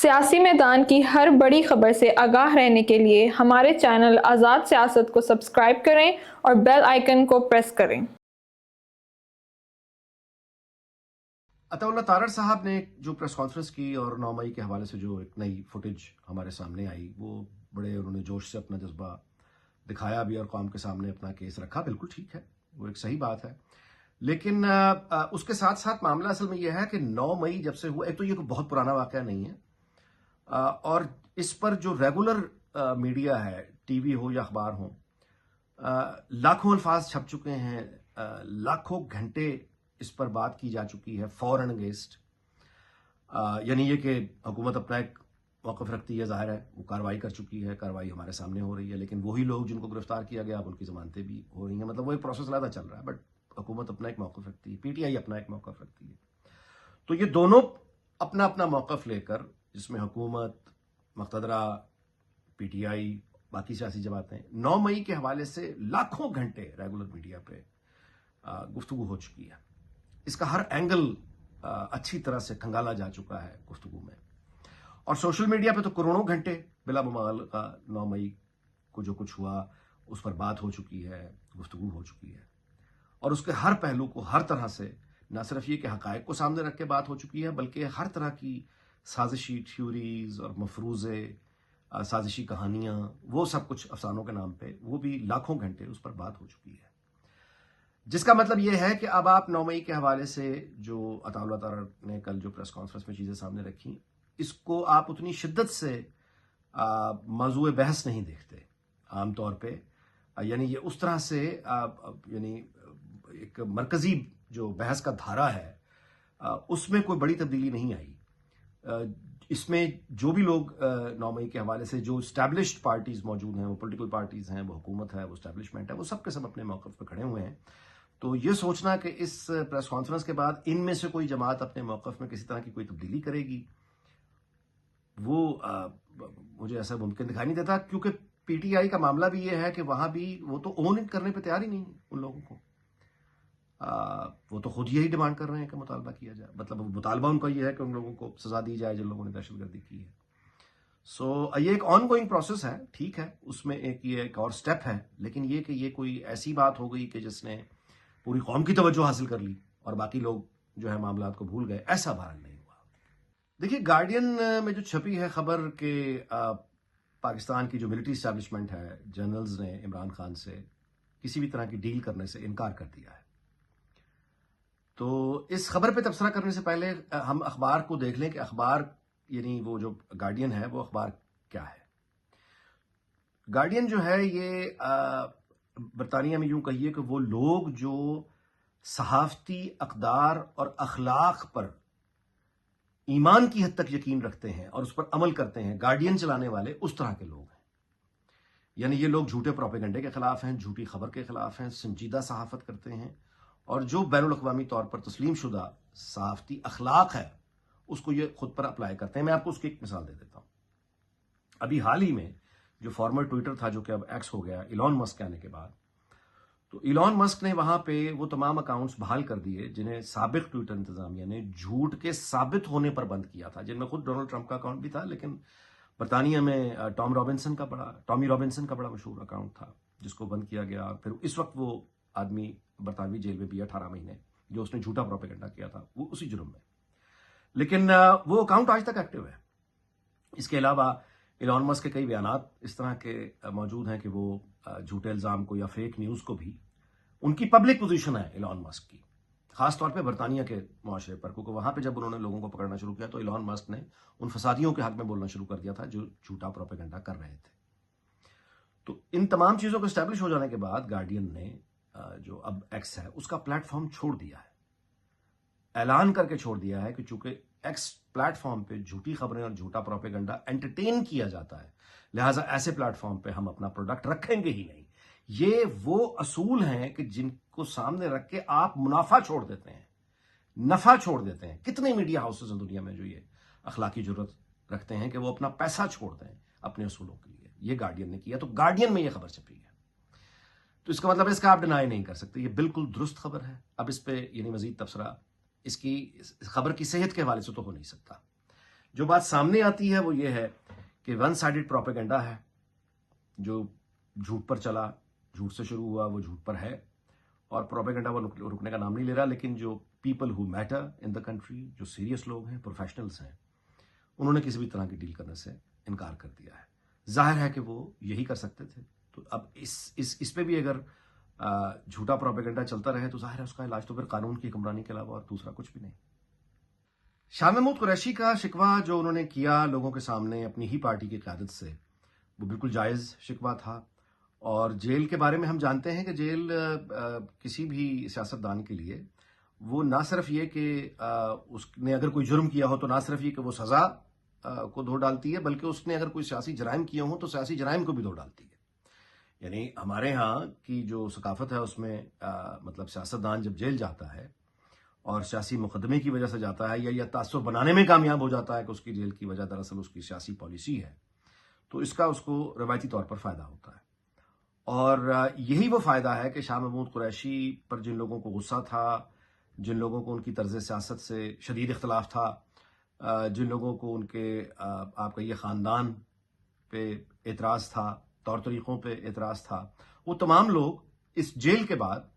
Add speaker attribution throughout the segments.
Speaker 1: سیاسی میدان کی ہر بڑی خبر سے آگاہ رہنے کے لیے ہمارے چینل آزاد سیاست کو سبسکرائب کریں اور بیل آئیکن کو پریس کریں۔
Speaker 2: عطا اللہ تارڑ صاحب نے جو پریس کانفرنس کی اور 9 مئی کے حوالے سے جو ایک نئی فوٹیج ہمارے سامنے آئی، وہ بڑے انہوں نے جوش سے اپنا جذبہ دکھایا بھی اور قوم کے سامنے اپنا کیس رکھا۔ بالکل ٹھیک ہے، وہ ایک صحیح بات ہے، لیکن اس کے ساتھ ساتھ معاملہ اصل میں یہ ہے کہ 9 مئی جب سے ہوا، ایک تو یہ کوئی بہت پرانا واقعہ نہیں ہے، اور اس پر جو ریگولر میڈیا ہے، ٹی وی ہو یا اخبار ہو، لاکھوں الفاظ چھپ چکے ہیں، لاکھوں گھنٹے اس پر بات کی جا چکی ہے فار اینڈ اگینسٹ، یعنی یہ کہ حکومت اپنا ایک موقف رکھتی ہے، ظاہر ہے وہ کارروائی کر چکی ہے، کارروائی ہمارے سامنے ہو رہی ہے، لیکن وہی لوگ جن کو گرفتار کیا گیا اب ان کی ضمانتیں بھی ہو رہی ہیں، مطلب وہ ایک پروسیس علیحدہ چل رہا ہے، بٹ حکومت اپنا ایک موقف رکھتی ہے، پی ٹی آئی اپنا ایک موقف رکھتی ہے۔ تو یہ دونوں اپنا اپنا موقف لے کر، جس میں حکومت، مقتدرہ، پی ٹی آئی، باقی سیاسی جماعتیں، 9 مئی کے حوالے سے لاکھوں گھنٹے ریگولر میڈیا پہ گفتگو ہو چکی ہے۔ اس کا ہر اینگل اچھی طرح سے کھنگالا جا چکا ہے گفتگو میں، اور سوشل میڈیا پہ تو کروڑوں گھنٹے بلا مبالغہ 9 مئی کو جو کچھ ہوا اس پر بات ہو چکی ہے، گفتگو ہو چکی ہے، اور اس کے ہر پہلو کو ہر طرح سے، نہ صرف یہ کہ حقائق کو سامنے رکھ کے بات ہو چکی ہے، بلکہ ہر طرح کی سازشی تھیوریز اور مفروضے، سازشی کہانیاں، وہ سب کچھ افسانوں کے نام پہ، وہ بھی لاکھوں گھنٹے اس پر بات ہو چکی ہے، جس کا مطلب یہ ہے کہ اب آپ 9 مئی کے حوالے سے جو عطا اللہ تارڑ نے کل جو پریس کانفرنس میں چیزیں سامنے رکھیں، اس کو آپ اتنی شدت سے موضوع بحث نہیں دیکھتے عام طور پہ، یعنی یہ اس طرح سے یعنی ایک مرکزی جو بحث کا دھارا ہے اس میں کوئی بڑی تبدیلی نہیں آئی۔ اس میں جو بھی لوگ 9 مئی کے حوالے سے جو اسٹیبلشڈ پارٹیز موجود ہیں، وہ پولیٹیکل پارٹیز ہیں، وہ حکومت ہے، وہ اسٹیبلشمنٹ ہے، وہ سب کے سب اپنے موقف پہ کھڑے ہوئے ہیں۔ تو یہ سوچنا کہ اس پریس کانفرنس کے بعد ان میں سے کوئی جماعت اپنے موقف میں کسی طرح کی کوئی تبدیلی کرے گی، وہ مجھے ایسا ممکن دکھائی نہیں دیتا، کیونکہ پی ٹی آئی کا معاملہ بھی یہ ہے کہ وہاں بھی وہ تو اون کرنے پہ تیار ہی نہیں ان لوگوں کو، وہ تو خود یہی ڈیمانڈ کر رہے ہیں کہ مطالبہ کیا جائے، مطلب مطالبہ ان کا یہ ہے کہ ان لوگوں کو سزا دی جائے جن لوگوں نے دہشت گردی کی ہے۔ سو یہ ایک آن گوئنگ پروسیس ہے، ٹھیک ہے، اس میں یہ ایک اور سٹیپ ہے، لیکن یہ کہ یہ کوئی ایسی بات ہو گئی کہ جس نے پوری قوم کی توجہ حاصل کر لی اور باقی لوگ جو ہے معاملات کو بھول گئے، ایسا بہرحال نہیں ہوا۔ دیکھیے، گارڈین میں جو چھپی ہے خبر کہ پاکستان کی جو ملٹری اسٹیبلشمنٹ ہے، جنرلز نے عمران خان سے کسی بھی طرح کی ڈیل کرنے سے انکار کر دیا ہے، تو اس خبر پہ تبصرہ کرنے سے پہلے ہم اخبار کو دیکھ لیں کہ اخبار، یعنی وہ جو گارڈین ہے، وہ اخبار کیا ہے۔ گارڈین جو ہے یہ برطانیہ میں یوں کہیے کہ وہ لوگ جو صحافتی اقدار اور اخلاق پر ایمان کی حد تک یقین رکھتے ہیں اور اس پر عمل کرتے ہیں، گارڈین چلانے والے اس طرح کے لوگ ہیں، یعنی یہ لوگ جھوٹے پروپیگنڈے کے خلاف ہیں، جھوٹی خبر کے خلاف ہیں، سنجیدہ صحافت کرتے ہیں، اور جو بین الاقوامی طور پر تسلیم شدہ صحافتی اخلاق ہے اس کو یہ خود پر اپلائی کرتے ہیں۔ میں آپ کو اس کی ایک مثال دے دیتا ہوں۔ ابھی حال ہی میں جو فارمر ٹویٹر تھا، جو کہ اب ایکس ہو گیا ایلون مسک آنے کے بعد، تو ایلون مسک نے وہاں پہ وہ تمام اکاؤنٹس بحال کر دیے جنہیں سابق ٹویٹر انتظامیہ نے جھوٹ کے ثابت ہونے پر بند کیا تھا، جن میں خود ڈونلڈ ٹرمپ کا اکاؤنٹ بھی تھا، لیکن برطانیہ میں ٹامی رابنسن کا بڑا مشہور اکاؤنٹ تھا جس کو بند کیا گیا، اور پھر اس وقت وہ آدمی برطانوی جیل میں بھی 18 مہینے، جو اس نے جھوٹا پروپیگنڈا کیا تھا، وہ اسی جرم میں، لیکن وہ اکاؤنٹ آج تک ایکٹیو ہے۔ اس کے علاوہ ایلون مسک کے کئی بیانات اس طرح کے موجود ہیں کہ وہ جھوٹے الزام کو یا فیک نیوز کو بھی، ان کی پبلک پوزیشن ہے ایلون مسک کی، خاص طور پہ برطانیہ کے معاشرے پر، کیونکہ وہاں پہ جب انہوں نے لوگوں کو پکڑنا شروع کیا تو ایلون مسک نے ان فسادیوں کے حق میں بولنا شروع کر دیا تھا جو جھوٹا پروپیگنڈا کر رہے تھے۔ تو ان تمام چیزوں کو اسٹیبلش ہو جانے کے بعد گارڈین نے جو اب ایکس ہے اس کا پلیٹ فارم چھوڑ دیا ہے، اعلان کر کے چھوڑ دیا ہے کہ چونکہ ایکس پلیٹ فارم پہ جھوٹی خبریں اور جھوٹا پروپیگنڈا انٹرٹین کیا جاتا ہے، لہٰذا ایسے پلیٹ فارم پہ ہم اپنا پروڈکٹ رکھیں گے ہی نہیں۔ یہ وہ اصول ہیں کہ جن کو سامنے رکھ کے آپ منافع چھوڑ دیتے ہیں، نفع چھوڑ دیتے ہیں۔ کتنے میڈیا ہاؤسز ہیں دنیا میں جو یہ اخلاقی جرات رکھتے ہیں کہ وہ اپنا پیسہ چھوڑ دیں اپنے اصولوں کے لیے؟ یہ گارڈین نے کیا، تو گارڈین میں یہ خبر چھپی ہے، تو اس کا مطلب اس کا آپ ڈینائی نہیں کر سکتے، یہ بالکل درست خبر ہے۔ اب اس پہ یعنی مزید تبصرہ اس کی خبر کی صحت کے حوالے سے تو ہو نہیں سکتا، جو بات سامنے آتی ہے وہ یہ ہے کہ ون سائڈڈ پروپیگنڈا ہے جو جھوٹ پر چلا، جھوٹ سے شروع ہوا، وہ جھوٹ پر ہے، اور پروپیگنڈا وہ رکنے کا نام نہیں لے رہا. لیکن جو people who matter in the country, جو سیریس لوگ ہیں، پروفیشنلز ہیں، انہوں نے کسی بھی طرح کی ڈیل کرنے سے انکار کر دیا ہے. ظاہر ہے کہ وہ یہی کر سکتے تھے. تو اب اس پہ بھی اگر جھوٹا پروپیگنڈا چلتا رہے تو ظاہر ہے اس کا علاج تو پھر قانون کی حکمرانی کے علاوہ اور دوسرا کچھ بھی نہیں. شاہ محمود قریشی کا شکوہ جو انہوں نے کیا لوگوں کے سامنے اپنی ہی پارٹی کی قیادت سے، وہ بالکل جائز شکوہ تھا. اور جیل کے بارے میں ہم جانتے ہیں کہ جیل کسی بھی سیاستدان کے لیے وہ نہ صرف یہ کہ اس نے اگر کوئی جرم کیا ہو تو نہ صرف یہ کہ وہ سزا کو دھو ڈالتی ہے، بلکہ اس نے اگر کوئی سیاسی جرائم کیے ہوں تو سیاسی جرائم کو بھی دھو ڈالتی ہے. یعنی ہمارے ہاں کی جو ثقافت ہے اس میں مطلب سیاستدان جب جیل جاتا ہے اور سیاسی مقدمے کی وجہ سے جاتا ہے یا تعصب بنانے میں کامیاب ہو جاتا ہے کہ اس کی جیل کی وجہ دراصل اس کی سیاسی پالیسی ہے، تو اس کا اس کو روایتی طور پر فائدہ ہوتا ہے. اور یہی وہ فائدہ ہے کہ شاہ محمود قریشی پر جن لوگوں کو غصہ تھا، جن لوگوں کو ان کی طرز سیاست سے شدید اختلاف تھا، جن لوگوں کو ان کے آپ کا یہ خاندان پہ اعتراض تھا، طور طریقوں پہ اعتراض تھا، وہ تمام لوگ اس جیل کے بعد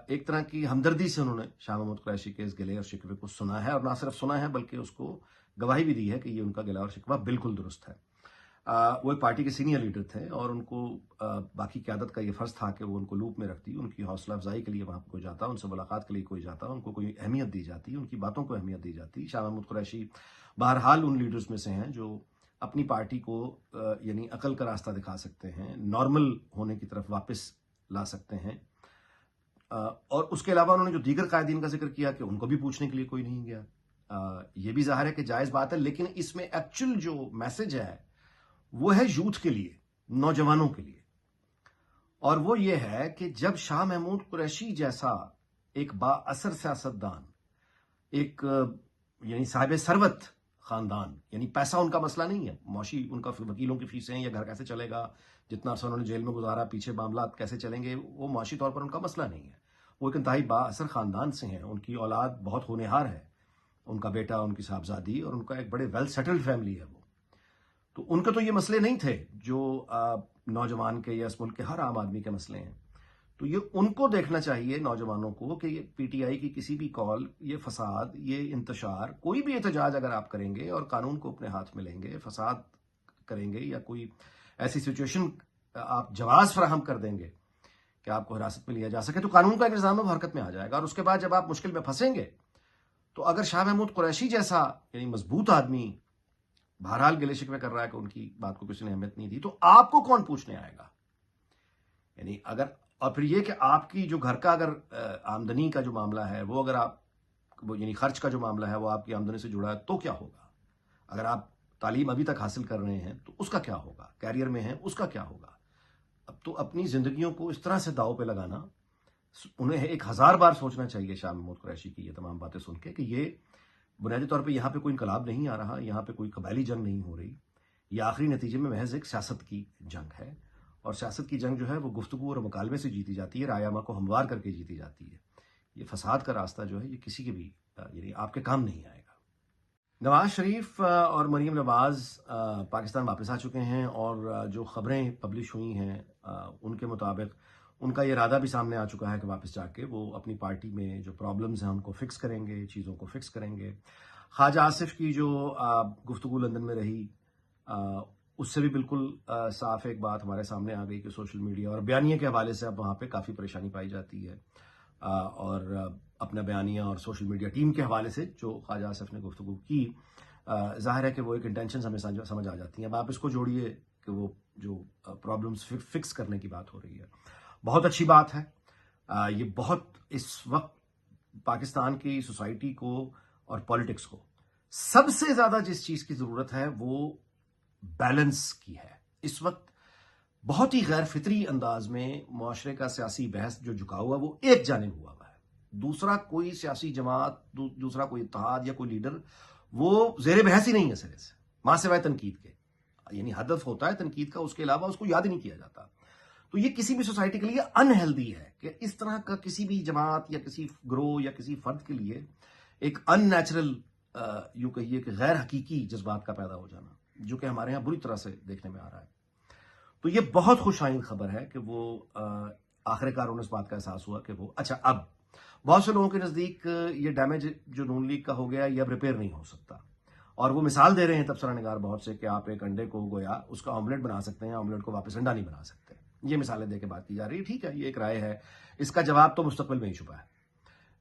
Speaker 2: ایک طرح کی ہمدردی سے انہوں نے شاہ محمود قریشی کے اس گلے اور شکوے کو سنا ہے، اور نہ صرف سنا ہے بلکہ اس کو گواہی بھی دی ہے کہ یہ ان کا گلہ اور شکوہ بالکل درست ہے. وہ ایک پارٹی کے سینئر لیڈر تھے اور ان کو باقی قیادت کا یہ فرض تھا کہ وہ ان کو لوپ میں رکھتی، ان کی حوصلہ افزائی کے لیے وہاں پہ کوئی جاتا، ان سے ملاقات کے لیے کوئی جاتا، ان کو کوئی اہمیت دی جاتی، ان کی باتوں کو اہمیت دی جاتی. شاہ محمود قریشی بہرحال ان لیڈرز میں سے ہیں جو اپنی پارٹی کو یعنی عقل کا راستہ دکھا سکتے ہیں، نارمل ہونے کی طرف واپس لا سکتے ہیں. اور اس کے علاوہ انہوں نے جو دیگر قائدین کا ذکر کیا کہ ان کو بھی پوچھنے کے لیے کوئی نہیں گیا، یہ بھی ظاہر ہے کہ جائز بات ہے. لیکن اس میں ایکچوئل جو میسج ہے وہ ہے یوتھ کے لیے، نوجوانوں کے لیے، اور وہ یہ ہے کہ جب شاہ محمود قریشی جیسا ایک با اثر سیاستدان، ایک یعنی صاحب ثروت خاندان، یعنی پیسہ ان کا مسئلہ نہیں ہے، معاشی ان کا وکیلوں کی فیسیں یا گھر کیسے چلے گا، جتنا عرصہ انہوں نے جیل میں گزارا، پیچھے معاملات کیسے چلیں گے، وہ معاشی طور پر ان کا مسئلہ نہیں ہے. وہ ایک انتہائی با اثر خاندان سے ہیں، ان کی اولاد بہت ہونہار ہے، ان کا بیٹا، ان کی صاحبزادی، اور ان کا ایک بڑے ویل سیٹلڈ فیملی ہے. وہ تو ان کے تو یہ مسئلے نہیں تھے جو نوجوان کے یا اس ملک کے ہر عام آدمی کے مسئلے ہیں. تو یہ ان کو دیکھنا چاہیے نوجوانوں کو کہ یہ پی ٹی آئی کی کسی بھی کال، یہ فساد، یہ انتشار، کوئی بھی احتجاج اگر آپ کریں گے اور قانون کو اپنے ہاتھ میں لیں گے، فساد کریں گے یا کوئی ایسی سچویشن آپ جواز فراہم کر دیں گے کہ آپ کو حراست میں لیا جا سکے، تو قانون کا ایک نظام وہ حرکت میں آ جائے گا. اور اس کے بعد جب آپ مشکل میں پھنسیں گے تو اگر شاہ محمود قریشی جیسا یعنی مضبوط آدمی بہرحال گلے شکوے کر رہا ہے کہ ان کی بات کو کسی نے اہمیت نہیں دی، تو آپ کو کون پوچھنے آئے گا؟ یعنی اگر، اور پھر یہ کہ آپ کی جو گھر کا اگر آمدنی کا جو معاملہ ہے وہ اگر آپ یعنی خرچ کا جو معاملہ ہے وہ آپ کی آمدنی سے جڑا ہے تو کیا ہوگا؟ اگر آپ تعلیم ابھی تک حاصل کر رہے ہیں تو اس کا کیا ہوگا؟ کیریئر میں ہیں اس کا کیا ہوگا؟ اب تو اپنی زندگیوں کو اس طرح سے داؤ پہ لگانا، انہیں 1000 بار سوچنا چاہیے شاہ محمود قریشی کی یہ تمام باتیں سن کے کہ یہ بنیادی طور پہ یہاں پہ کوئی انقلاب نہیں آ رہا، یہاں پہ کوئی قبائلی جنگ نہیں ہو رہی، یہ آخری نتیجے میں محض ایک سیاست کی جنگ ہے. اور سیاست کی جنگ جو ہے وہ گفتگو اور مکالمے سے جیتی جاتی ہے، رائے عامہ کو ہموار کر کے جیتی جاتی ہے. یہ فساد کا راستہ جو ہے یہ کسی کے بھی یعنی آپ کے کام نہیں آئے گا. نواز شریف اور مریم نواز پاکستان واپس آ چکے ہیں، اور جو خبریں پبلش ہوئی ہیں ان کے مطابق ان کا یہ ارادہ بھی سامنے آ چکا ہے کہ واپس جا کے وہ اپنی پارٹی میں جو پرابلمز ہیں ان کو فکس کریں گے، چیزوں کو فکس کریں گے. خواجہ آصف کی جو گفتگو لندن میں رہی، اس سے بھی بالکل صاف ایک بات ہمارے سامنے آ گئی کہ سوشل میڈیا اور بیانیے کے حوالے سے اب وہاں پہ کافی پریشانی پائی جاتی ہے. اور اپنا بیانیہ اور سوشل میڈیا ٹیم کے حوالے سے جو خواجہ آصف نے گفتگو کی، ظاہر ہے کہ وہ ایک انٹینشنز ہمیں سمجھ آ جاتی ہیں. اب آپ اس کو جوڑیے کہ وہ جو پرابلمز فکس کرنے کی بات ہو رہی ہے، بہت اچھی بات ہے. یہ بہت اس وقت پاکستان کی سوسائٹی کو اور پولیٹکس کو سب سے زیادہ جس چیز کی ضرورت ہے وہ بیلنس کی ہے. اس وقت بہت ہی غیر فطری انداز میں معاشرے کا سیاسی بحث جو جھکا ہوا وہ ایک جانب ہوا ہے. دوسرا کوئی سیاسی جماعت، دوسرا کوئی اتحاد یا کوئی لیڈر وہ زیر بحث ہی نہیں ہے سرے سے، ماں سوائے تنقید کے. یعنی ہدف ہوتا ہے تنقید کا، اس کے علاوہ اس کو یاد ہی نہیں کیا جاتا. تو یہ کسی بھی سوسائٹی کے لیے انہیلدی ہے کہ اس طرح کا کسی بھی جماعت یا کسی گروہ یا کسی فرد کے لیے ایک ان نیچرل یوں کہیے کہ غیر حقیقی جذبات کا پیدا ہو جانا، جو کہ ہمارے ہاں بری طرح سے دیکھنے میں آ رہا ہے. تو یہ بہت خوش آئند خبر ہے کہ وہ آخر کار انہیں اس بات کا احساس ہوا کہ وہ اچھا، اب بہت سے لوگوں کے نزدیک یہ ڈیمیج جو نون لیگ کا ہو گیا یہ اب ریپیئر نہیں ہو سکتا، اور وہ مثال دے رہے ہیں تبصرہ نگار بہت سے کہ آپ ایک انڈے کو گویا اس کا آملیٹ بنا سکتے ہیں، آملیٹ کو واپس انڈا نہیں بنا سکتے. یہ مثالیں دے کے بات کی جا رہی ہے. ٹھیک ہے، یہ ایک رائے ہے، اس کا جواب تو مستقبل میں ہی چھپا ہے.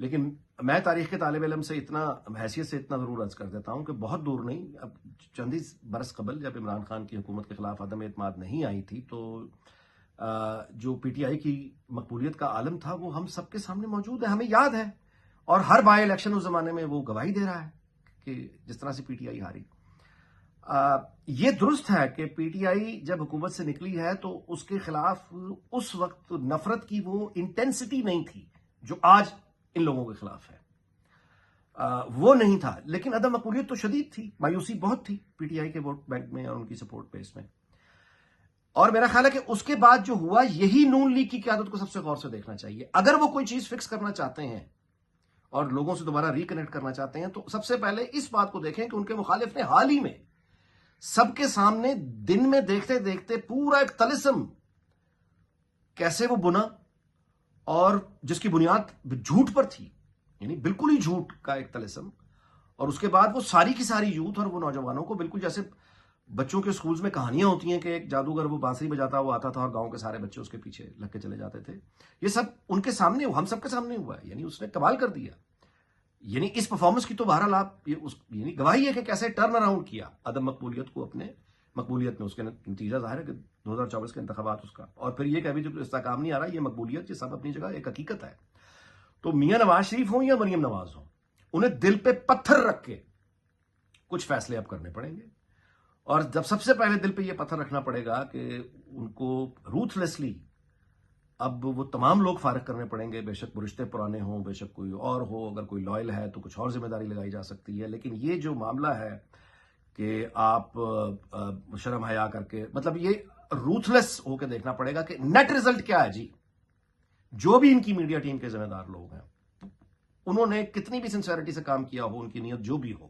Speaker 2: لیکن میں تاریخ کے طالب علم سے اتنا حیثیت سے اتنا ضرور عرض کر دیتا ہوں کہ بہت دور نہیں، اب چند ہی برس قبل جب عمران خان کی حکومت کے خلاف عدم اعتماد نہیں آئی تھی تو جو پی ٹی آئی کی مقبولیت کا عالم تھا وہ ہم سب کے سامنے موجود ہے، ہمیں یاد ہے، اور ہر بائی الیکشن اس زمانے میں وہ گواہی دے رہا ہے کہ جس طرح سے پی ٹی آئی ہاری. یہ درست ہے کہ پی ٹی آئی جب حکومت سے نکلی ہے تو اس کے خلاف اس وقت نفرت کی وہ انٹینسٹی نہیں تھی جو آج ان لوگوں کے خلاف ہے، وہ نہیں تھا. لیکن عدم مقبولیت تو شدید تھی، مایوسی بہت تھی پی ٹی آئی کے ووٹ بینک میں اور ان کی سپورٹ بیس میں. اور میرا خیال ہے کہ اس کے بعد جو ہوا یہی نون لیگ کی قیادت کو سب سے غور سے دیکھنا چاہیے. اگر وہ کوئی چیز فکس کرنا چاہتے ہیں اور لوگوں سے دوبارہ ریکنیکٹ کرنا چاہتے ہیں تو سب سے پہلے اس بات کو دیکھیں کہ ان کے مخالف نے حال ہی میں سب کے سامنے دن میں دیکھتے دیکھتے پورا ایک طلسم کیسے وہ بنا، اور جس کی بنیاد جھوٹ پر تھی، یعنی بالکل ہی جھوٹ کا ایک طلسم. اور اس کے بعد وہ ساری کی ساری یوتھ اور وہ نوجوانوں کو بالکل جیسے بچوں کے سکولز میں کہانیاں ہوتی ہیں کہ ایک جادوگر وہ بانسری بجاتا ہوا آتا تھا اور گاؤں کے سارے بچے اس کے پیچھے لگ کے چلے جاتے تھے. یہ سب ان کے سامنے، ہم سب کے سامنے ہوا ہے. یعنی اس نے کمال کر دیا. یعنی اس پرفارمنس کی تو بہرحال آپ یعنی گواہی ہے کہ کیسے ٹرن اراؤنڈ کیا عدم مقبولیت کو اپنے مقبولیت میں. اس کے نتیجہ ظاہر ہے کہ 2024 کے انتخابات اس کا، اور پھر یہ کہ ابھی جو استحکام نہیں آ رہا، یہ مقبولیت یہ سب اپنی جگہ ایک حقیقت ہے. تو میاں نواز شریف ہوں یا مریم نواز ہوں، انہیں دل پہ پتھر رکھ کے کچھ فیصلے اب کرنے پڑیں گے. اور جب سب سے پہلے دل پہ یہ پتھر رکھنا پڑے گا کہ ان کو روتھلیسلی اب وہ تمام لوگ فارغ کرنے پڑیں گے، بے شک وہ رشتے پرانے ہوں، بے شک کوئی اور ہو، اگر کوئی لائل ہے تو کچھ اور ذمہ داری لگائی جا سکتی ہے. لیکن یہ جو معاملہ ہے کہ آپ شرم حیا کر کے، مطلب یہ روتھلیس ہو کے دیکھنا پڑے گا کہ نیٹ ریزلٹ کیا ہے. جی جو بھی ان کی میڈیا ٹیم کے ذمہ دار لوگ ہیں، انہوں نے کتنی بھی سنسیئرٹی سے کام کیا ہو، ان کی نیت جو بھی ہو،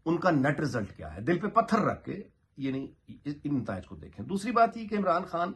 Speaker 2: ان کا نیٹ ریزلٹ کیا ہے. دل پہ پتھر رکھ کے یعنی ان نتائج کو دیکھیں. دوسری بات یہ کہ عمران خان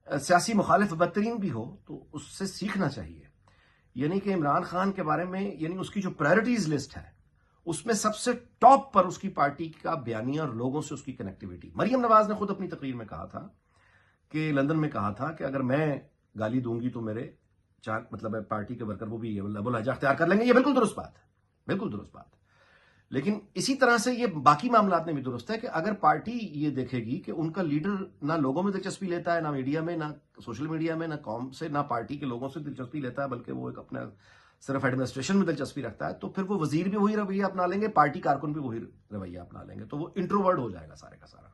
Speaker 2: سیاسی مخالف بدترین بھی ہو تو اس سے سیکھنا چاہیے. یعنی کہ عمران خان کے بارے میں، یعنی اس کی جو پرائرٹیز لسٹ ہے اس میں سب سے ٹاپ پر اس کی پارٹی کا بیانیہ اور لوگوں سے اس کی کنیکٹیویٹی. مریم نواز نے خود اپنی تقریر میں کہا تھا کہ لندن میں کہا تھا کہ اگر میں گالی دوں گی تو میرے مطلب پارٹی کے ورکر وہ بھی یہ لہجہ اختیار کر لیں گے. یہ بالکل درست بات ہے، بالکل درست بات ہے. لیکن اسی طرح سے یہ باقی معاملات میں بھی درست ہے کہ اگر پارٹی یہ دیکھے گی کہ ان کا لیڈر نہ لوگوں میں دلچسپی لیتا ہے، نہ میڈیا میں، نہ سوشل میڈیا میں، نہ قوم سے، نہ پارٹی کے لوگوں سے دلچسپی لیتا ہے، بلکہ وہ ایک اپنا صرف ایڈمنسٹریشن میں دلچسپی رکھتا ہے، تو پھر وہ وزیر بھی وہی رویہ اپنا لیں گے، پارٹی کارکن بھی وہی رویہ اپنا لیں گے، تو وہ انٹروورڈ ہو جائے گا سارے کا سارا.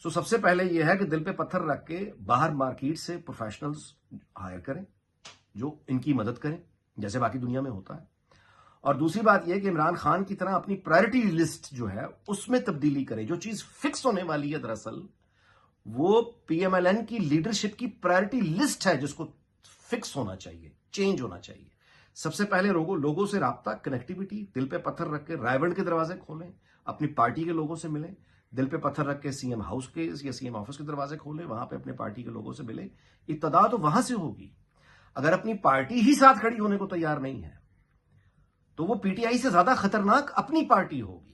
Speaker 2: سو سب سے پہلے یہ ہے کہ دل پہ پتھر رکھ کے باہر مارکیٹ سے پروفیشنلز ہائر کریں جو ان کی مدد کریں، جیسے باقی دنیا میں ہوتا ہے. اور دوسری بات یہ کہ عمران خان کی طرح اپنی پرائرٹی لسٹ جو ہے اس میں تبدیلی کریں. جو چیز فکس ہونے والی ہے دراصل وہ پی ایم ایل این کی لیڈرشپ کی پرائرٹی لسٹ ہے جس کو فکس ہونا چاہیے، چینج ہونا چاہیے. سب سے پہلے لوگوں سے رابطہ، کنیکٹیویٹی. دل پہ پتھر رکھ کے رائے بند کے دروازے کھولیں، اپنی پارٹی کے لوگوں سے ملیں. دل پہ پتھر رکھ کے سی ایم ہاؤس کے یا سی ایم آفس کے دروازے کھولیں، وہاں پہ اپنے پارٹی کے لوگوں سے ملیں. ابتدا تو وہاں سے ہوگی. اگر اپنی پارٹی ہی ساتھ کھڑی ہونے کو تیار نہیں ہے تو وہ پی ٹی آئی سے زیادہ خطرناک اپنی پارٹی ہوگی.